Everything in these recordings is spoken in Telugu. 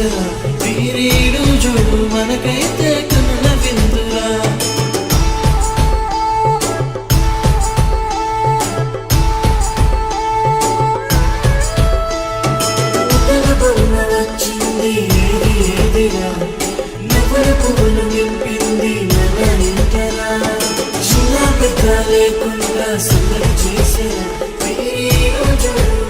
చేసరా వీరీడు చూడు మనకైతే కన్న విందురా వచ్చింది ఏదిరా నవ్వుల పువ్వులు నింపింది మన ఇంటరా చిన్న పెద్ద లేకుండా సందడి చేసరా వీరీడు చూడు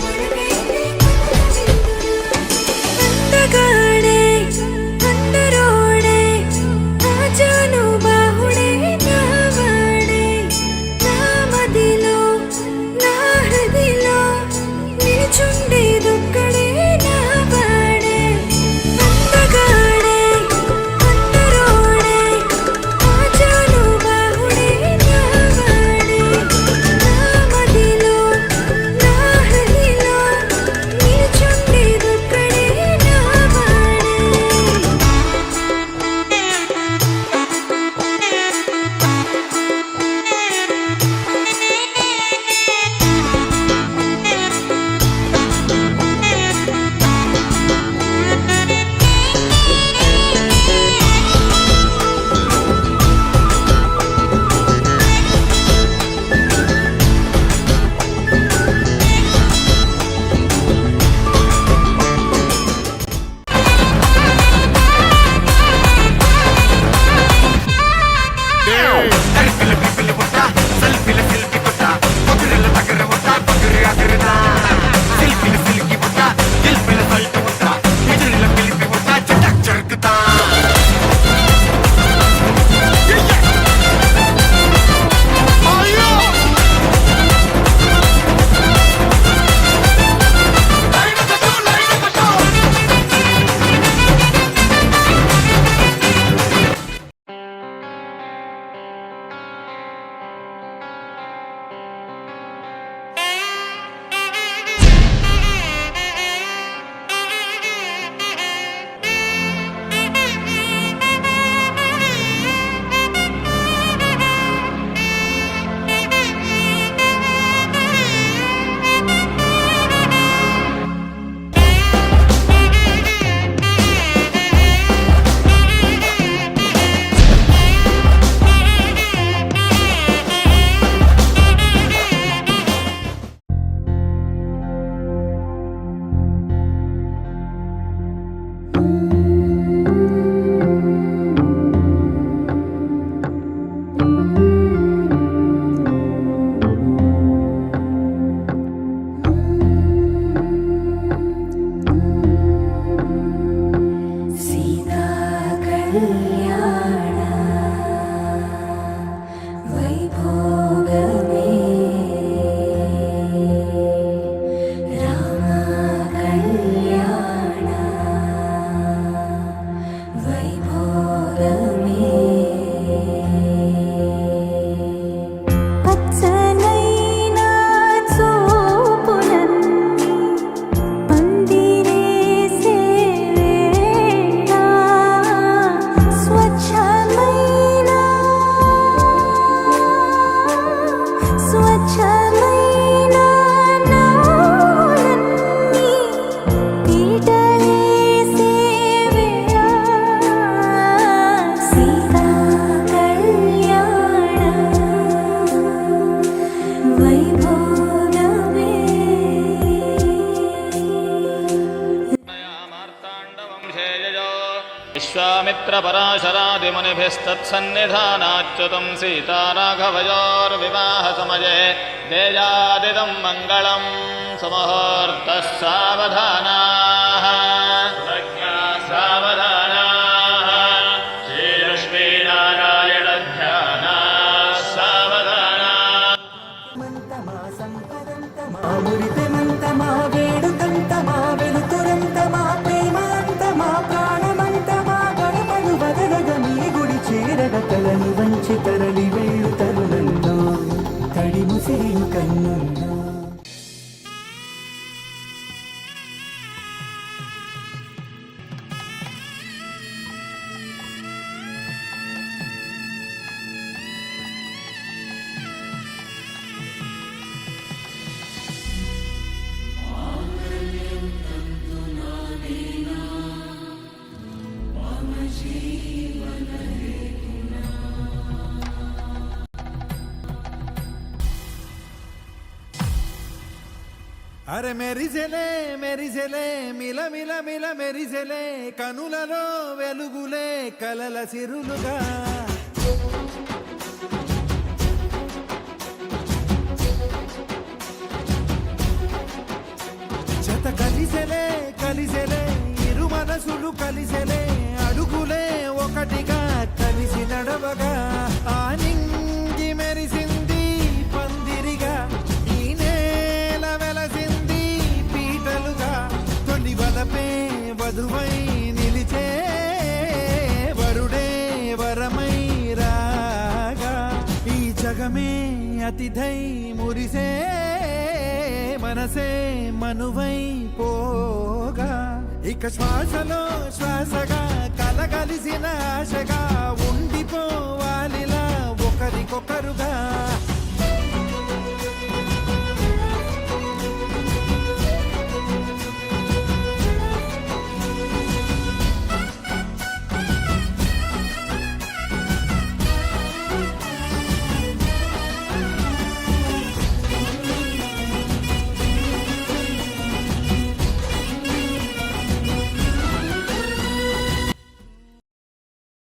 विश्वामित्र पराशरादिमुनिभिस्तत्सन्निधानाच्युतं सीताराघवयोर्विवाह समये देयादिदं मङ्गलं सुमुहूर्तः सावधानाः सावधानाः श्रीलक्ष्मीनारायणध्यानाः सावधानाः కలను వంచి తరలి వెళ్ళు తరుణంలో తడి ముసిరి కన్నుల్లో అరే మెరిసెలే మెరిసెలే మిల మిల మిల మెరిసెలే కనులలో వెలుగులే కలల సిరులుగా జత కలిసెలే కలిసెలే ఇరు మనసులు కలిసెలే అడుగులే ఒకటిగా కలిసి నడవగా ఆ నింగి మెరిసింది పందిరిగా ఈ నేల వెలసింది పీటలుగా తొలి వలపే వధువై నిలిచే వరుడే వరమై రాగా ఈ జగమే అతిథై మురిసే మనసే మనువై పోగా ఇక శ్వాసలో శ్వాసగా కలగలిసిన ఆశగా ఉండిపోవాలిలా ఒకరికొకరుగా